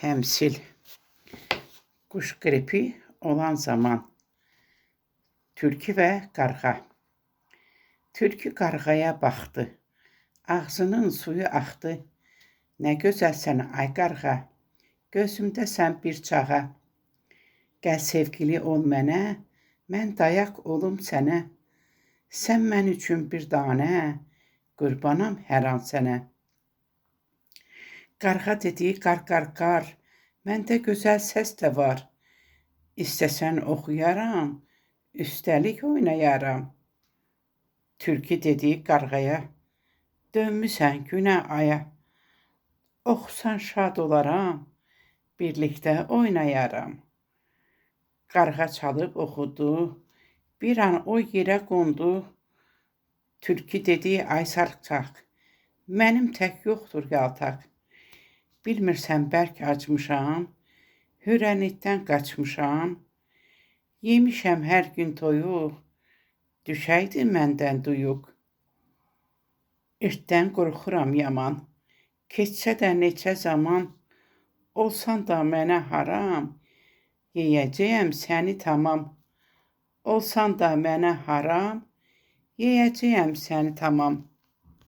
Temsil. Kuş gripi olan zaman. Tülkü ve qarğa. Tülkü qarğaya baxdı. Ağzının suyu axdı. Nə gözəlsən ay qarğa. Gözümdəsən bir çağa. Gəl sevgili ol mənə. Mən dayaq olum sənə. Sən mən üçün bir danə. Qurbanam hər an sənə. Qarğa dedi qar qar qar. Məndə gözəl səs də var. İstəsən oxuyaram. Üstəlik oynayaram. Tülkü dedi qarğaya. Dönmüsən günə aya. Oxusan şad olaram. Birlikdə oynayaram. Qarğa çalıb oxudu. Bir an o yerə qondu. Tülkü dedi ay sarıqçaq. Mənim tək yoxdur yaltaq. Bilmirsən bərk acmışam. Hürənlikdən qaçmışam. Yemişəm hər gün toyuq. Düşəydi məndən duyuq. İrddən qorxuram yaman. Keçsə də neçə zaman. Olsan da mənə haram. Yeyəcəyəm səni tamam. Olsan da mənə haram. Yeyəcəyəm səni tamam.